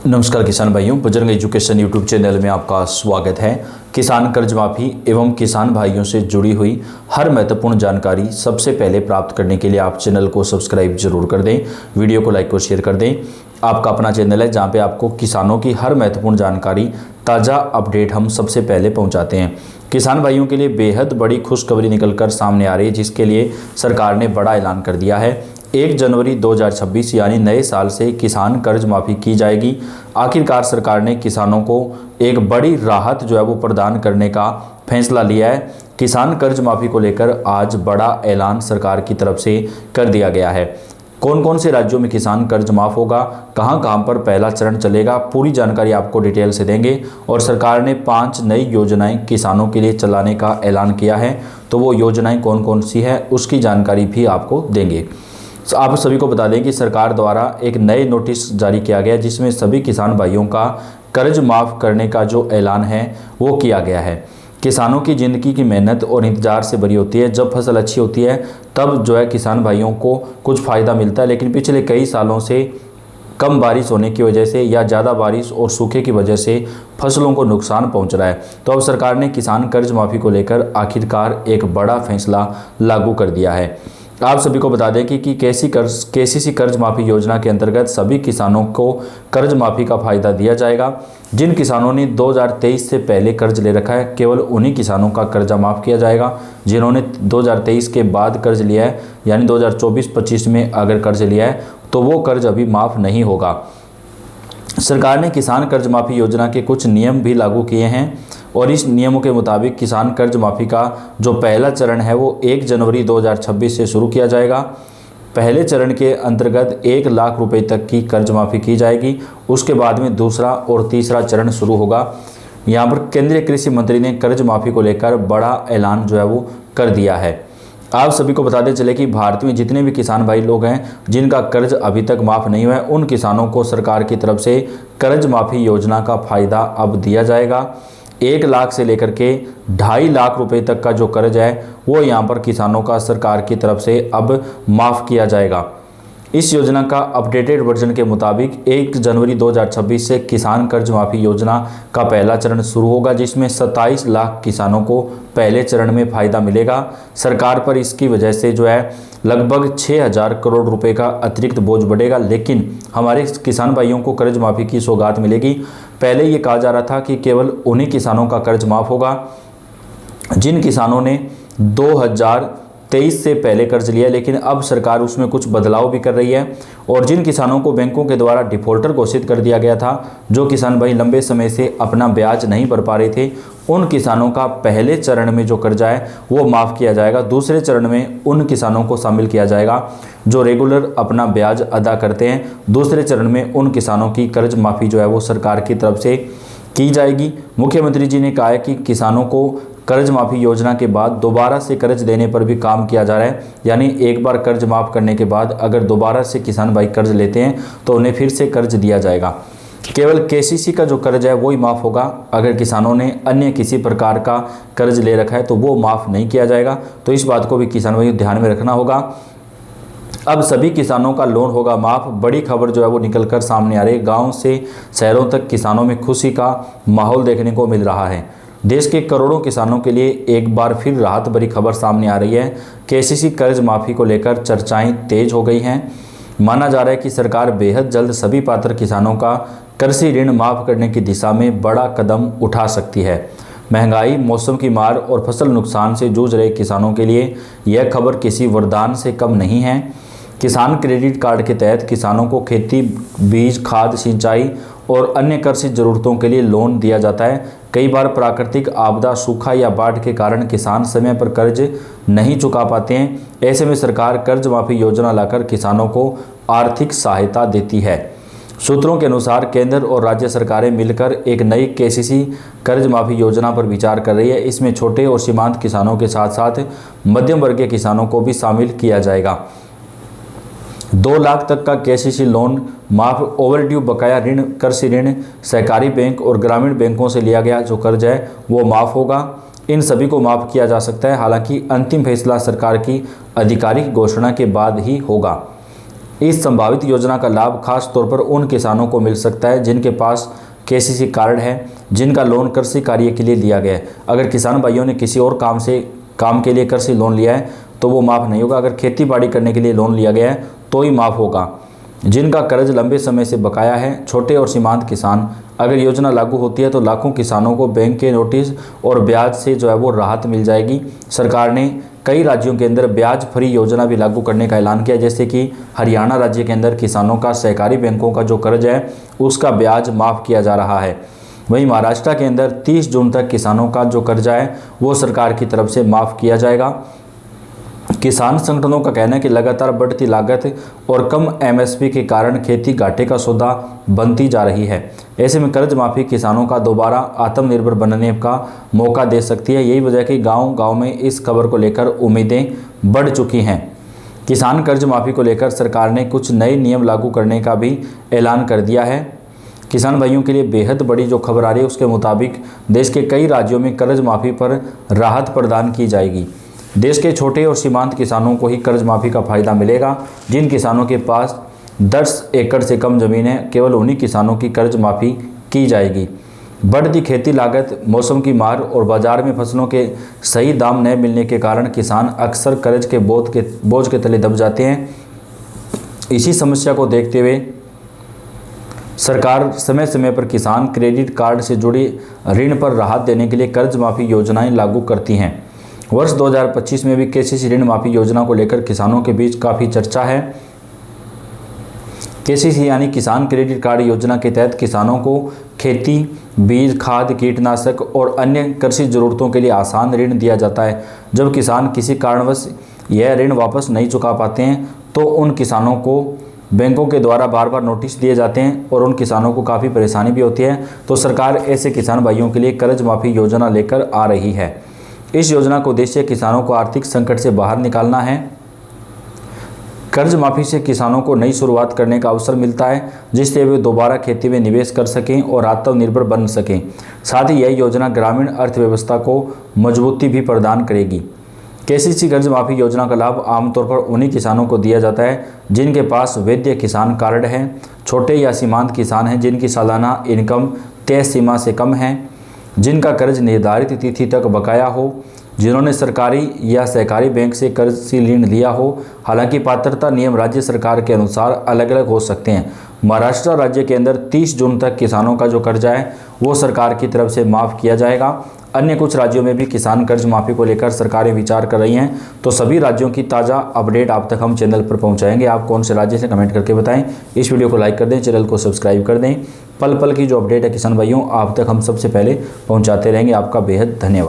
नमस्कार किसान भाइयों, बजरंग एजुकेशन यूट्यूब चैनल में आपका स्वागत है। किसान कर्ज माफ़ी एवं किसान भाइयों से जुड़ी हुई हर महत्वपूर्ण जानकारी सबसे पहले प्राप्त करने के लिए आप चैनल को सब्सक्राइब जरूर कर दें, वीडियो को लाइक और शेयर कर दें। आपका अपना चैनल है जहां पे आपको किसानों की हर महत्वपूर्ण जानकारी, ताज़ा अपडेट हम सबसे पहले पहुंचाते हैं। किसान भाइयों के लिए बेहद बड़ी खुशखबरी निकलकर सामने आ रही है, जिसके लिए सरकार ने बड़ा ऐलान कर दिया है। 1 जनवरी 2026 यानी नए साल से किसान कर्ज माफ़ी की जाएगी। आखिरकार सरकार ने किसानों को एक बड़ी राहत जो है वो प्रदान करने का फैसला लिया है। किसान कर्ज माफ़ी को लेकर आज बड़ा ऐलान सरकार की तरफ से कर दिया गया है। कौन कौन से राज्यों में किसान कर्ज माफ़ होगा, कहां कहां पर पहला चरण चलेगा, पूरी जानकारी आपको डिटेल से देंगे। और सरकार ने 5 नई योजनाएं किसानों के लिए चलाने का ऐलान किया है, तो वो योजनाएं कौन कौन सी है उसकी जानकारी भी आपको देंगे। आप सभी को बता दें कि सरकार द्वारा एक नए नोटिस जारी किया गया, जिसमें सभी किसान भाइयों का कर्ज माफ़ करने का जो ऐलान है वो किया गया है। किसानों की ज़िंदगी की मेहनत और इंतजार से भरी होती है। जब फसल अच्छी होती है तब जो है किसान भाइयों को कुछ फ़ायदा मिलता है, लेकिन पिछले कई सालों से कम बारिश होने की वजह से या ज़्यादा बारिश और सूखे की वजह से फसलों को नुकसान पहुंच रहा है। तो अब सरकार ने किसान कर्ज माफ़ी को लेकर आखिरकार एक बड़ा फैसला लागू कर दिया है। आप सभी को बता दें कि केसीसी कर्ज माफ़ी योजना के अंतर्गत सभी किसानों को कर्ज माफ़ी का फ़ायदा दिया जाएगा। जिन किसानों ने 2023 से पहले कर्ज ले रखा है, केवल उन्हीं किसानों का कर्जा माफ़ किया जाएगा। जिन्होंने 2023 के बाद कर्ज लिया है, यानी 2024-25 में अगर कर्ज लिया है तो वो कर्ज अभी माफ़ नहीं होगा। सरकार ने किसान कर्ज माफ़ी योजना के कुछ नियम भी लागू किए हैं और इस नियमों के मुताबिक किसान कर्ज माफ़ी का जो पहला चरण है वो 1 जनवरी 2026 से शुरू किया जाएगा। पहले चरण के अंतर्गत 1 लाख रुपए तक की कर्ज माफ़ी की जाएगी। उसके बाद में दूसरा और तीसरा चरण शुरू होगा। यहाँ पर केंद्रीय कृषि मंत्री ने कर्ज माफ़ी को लेकर बड़ा ऐलान जो है वो कर दिया है। आप सभी को बताते चले कि भारत में जितने भी किसान भाई लोग हैं जिनका कर्ज अभी तक माफ़ नहीं हुआ है, उन किसानों को सरकार की तरफ से कर्ज माफ़ी योजना का फ़ायदा अब दिया जाएगा। 1 लाख से लेकर के 2.5 लाख रुपए तक का जो कर्ज है वो यहाँ पर किसानों का सरकार की तरफ से अब माफ़ किया जाएगा। इस योजना का अपडेटेड वर्जन के मुताबिक 1 जनवरी 2026 से किसान कर्ज माफ़ी योजना का पहला चरण शुरू होगा, जिसमें 27 लाख किसानों को पहले चरण में फ़ायदा मिलेगा। सरकार पर इसकी वजह से जो है लगभग 6,000 करोड़ रुपए का अतिरिक्त बोझ बढ़ेगा, लेकिन हमारे किसान भाइयों को कर्ज माफ़ी की सौगात मिलेगी। पहले ये कहा जा रहा था कि केवल उन्हीं किसानों का कर्ज माफ़ होगा जिन किसानों ने 2023 से पहले कर्ज लिया, लेकिन अब सरकार उसमें कुछ बदलाव भी कर रही है। और जिन किसानों को बैंकों के द्वारा डिफ़ॉल्टर घोषित कर दिया गया था, जो किसान भाई लंबे समय से अपना ब्याज नहीं भर पा रहे थे, उन किसानों का पहले चरण में जो कर्जा है वो माफ़ किया जाएगा। दूसरे चरण में उन किसानों को शामिल किया जाएगा जो रेगुलर अपना ब्याज अदा करते हैं। दूसरे चरण में उन किसानों की कर्ज माफ़ी जो है वो सरकार की तरफ से की जाएगी। मुख्यमंत्री जी ने कहा है कि किसानों को कर्ज माफ़ी योजना के बाद दोबारा से कर्ज देने पर भी काम किया जा रहा है, यानी एक बार कर्ज माफ़ करने के बाद अगर दोबारा से किसान भाई कर्ज लेते हैं तो उन्हें फिर से कर्ज दिया जाएगा। केवल केसीसी का जो कर्ज है वो ही माफ़ होगा। अगर किसानों ने अन्य किसी प्रकार का कर्ज ले रखा है तो वो माफ़ नहीं किया जाएगा। तो इस बात को भी किसान भाई ध्यान में रखना होगा। अब सभी किसानों का लोन होगा माफ़। बड़ी खबर जो है वो निकलकर सामने आ रही है। गाँव से शहरों तक किसानों में खुशी का माहौल देखने को मिल रहा है। देश के करोड़ों किसानों के लिए एक बार फिर राहत भरी खबर सामने आ रही है। केसीसी कर्ज माफ़ी को लेकर चर्चाएं तेज हो गई हैं। माना जा रहा है कि सरकार बेहद जल्द सभी पात्र किसानों का कृषि ऋण माफ़ करने की दिशा में बड़ा कदम उठा सकती है। महंगाई, मौसम की मार और फसल नुकसान से जूझ रहे किसानों के लिए यह खबर किसी वरदान से कम नहीं है। किसान क्रेडिट कार्ड के तहत किसानों को खेती, बीज, खाद, सिंचाई और अन्य कृषि ज़रूरतों के लिए लोन दिया जाता है। कई बार प्राकृतिक आपदा, सूखा या बाढ़ के कारण किसान समय पर कर्ज नहीं चुका पाते हैं। ऐसे में सरकार कर्ज माफ़ी योजना लाकर किसानों को आर्थिक सहायता देती है। सूत्रों के अनुसार केंद्र और राज्य सरकारें मिलकर एक नई केसीसी कर्ज माफ़ी योजना पर विचार कर रही है। इसमें छोटे और सीमांत किसानों के साथ साथ मध्यम वर्गीय किसानों को भी शामिल किया जाएगा। 2 लाख तक का केसीसी लोन माफ़, ओवरड्यू बकाया ऋण, कृषि ऋण, सहकारी बैंक और ग्रामीण बैंकों से लिया गया जो कर्ज है वो माफ़ होगा। इन सभी को माफ़ किया जा सकता है। हालांकि अंतिम फैसला सरकार की आधिकारिक घोषणा के बाद ही होगा। इस संभावित योजना का लाभ खास तौर पर उन किसानों को मिल सकता है जिनके पास केसीसी कार्ड है, जिनका लोन कृषि कार्य के लिए लिया गया है। अगर किसान भाइयों ने किसी और काम के लिए कृषि लोन लिया है तो वो माफ़ नहीं होगा। अगर खेती बाड़ी करने के लिए लोन लिया गया है तो ही माफ़ होगा। जिनका कर्ज लंबे समय से बकाया है, छोटे और सीमांत किसान, अगर योजना लागू होती है तो लाखों किसानों को बैंक के नोटिस और ब्याज से जो है वो राहत मिल जाएगी। सरकार ने कई राज्यों के अंदर ब्याज फ्री योजना भी लागू करने का ऐलान किया, जैसे कि हरियाणा राज्य के अंदर किसानों का सहकारी बैंकों का जो कर्ज है उसका ब्याज माफ़ किया जा रहा है। वहीं महाराष्ट्र के अंदर 30 जून तक किसानों का जो कर्जा है वो सरकार की तरफ से माफ़ किया जाएगा। किसान संगठनों का कहना है कि लगातार बढ़ती लागत और कम एमएसपी के कारण खेती घाटे का सौदा बनती जा रही है। ऐसे में कर्ज माफ़ी किसानों का दोबारा आत्मनिर्भर बनने का मौका दे सकती है। यही वजह है कि गांव-गांव में इस खबर को लेकर उम्मीदें बढ़ चुकी हैं। किसान कर्ज माफ़ी को लेकर सरकार ने कुछ नए नियम लागू करने का भी ऐलान कर दिया है। किसान भाइयों के लिए बेहद बड़ी जो खबर आ रही है उसके मुताबिक देश के कई राज्यों में कर्ज माफ़ी पर राहत प्रदान की जाएगी। देश के छोटे और सीमांत किसानों को ही कर्ज माफ़ी का फ़ायदा मिलेगा। जिन किसानों के पास 10 एकड़ से कम ज़मीन है, केवल उन्हीं किसानों की कर्ज माफ़ी की जाएगी। बढ़ती खेती लागत, मौसम की मार और बाज़ार में फसलों के सही दाम न मिलने के कारण किसान अक्सर कर्ज के बोझ के तले दब जाते हैं। इसी समस्या को देखते हुए सरकार समय समय पर किसान क्रेडिट कार्ड से जुड़ी ऋण पर राहत देने के लिए कर्ज माफ़ी योजनाएं लागू करती हैं। वर्ष 2025 में भी केसीसी ऋण माफ़ी योजना को लेकर किसानों के बीच काफ़ी चर्चा है। केसीसी यानी किसान क्रेडिट कार्ड योजना के तहत किसानों को खेती, बीज, खाद, कीटनाशक और अन्य कृषि ज़रूरतों के लिए आसान ऋण दिया जाता है। जब किसान किसी कारणवश यह ऋण वापस नहीं चुका पाते हैं तो उन किसानों को बैंकों के द्वारा बार बार नोटिस दिए जाते हैं और उन किसानों को काफ़ी परेशानी भी होती है। तो सरकार ऐसे किसान भाइयों के लिए कर्ज माफ़ी योजना लेकर आ रही है। इस योजना का उद्देश्य किसानों को आर्थिक संकट से बाहर निकालना है। कर्ज माफ़ी से किसानों को नई शुरुआत करने का अवसर मिलता है, जिससे वे दोबारा खेती में निवेश कर सकें और आत्मनिर्भर बन सकें। साथ ही यह योजना ग्रामीण अर्थव्यवस्था को मजबूती भी प्रदान करेगी। केसीसी कर्ज माफ़ी योजना का लाभ आमतौर पर उन्हीं किसानों को दिया जाता है जिनके पास वैध किसान कार्ड है, छोटे या सीमांत किसान हैं जिनकी सालाना इनकम तय सीमा से कम है, जिनका कर्ज निर्धारित तिथि तक बकाया हो, जिन्होंने सरकारी या सहकारी बैंक से कर्ज ऋण लिया हो। हालांकि पात्रता नियम राज्य सरकार के अनुसार अलग अलग हो सकते हैं। महाराष्ट्र राज्य के अंदर 30 जून तक किसानों का जो कर्जा है वो सरकार की तरफ से माफ़ किया जाएगा। अन्य कुछ राज्यों में भी किसान कर्ज माफ़ी को लेकर सरकारें विचार कर रही हैं। तो सभी राज्यों की ताज़ा अपडेट आप तक हम चैनल पर पहुंचाएंगे। आप कौन से राज्य से कमेंट करके बताएं। इस वीडियो को लाइक कर दें, चैनल को सब्सक्राइब कर दें। पल पल की जो अपडेट है किसान भाइयों आप तक हम सबसे पहले पहुंचाते रहेंगे। आपका बेहद धन्यवाद।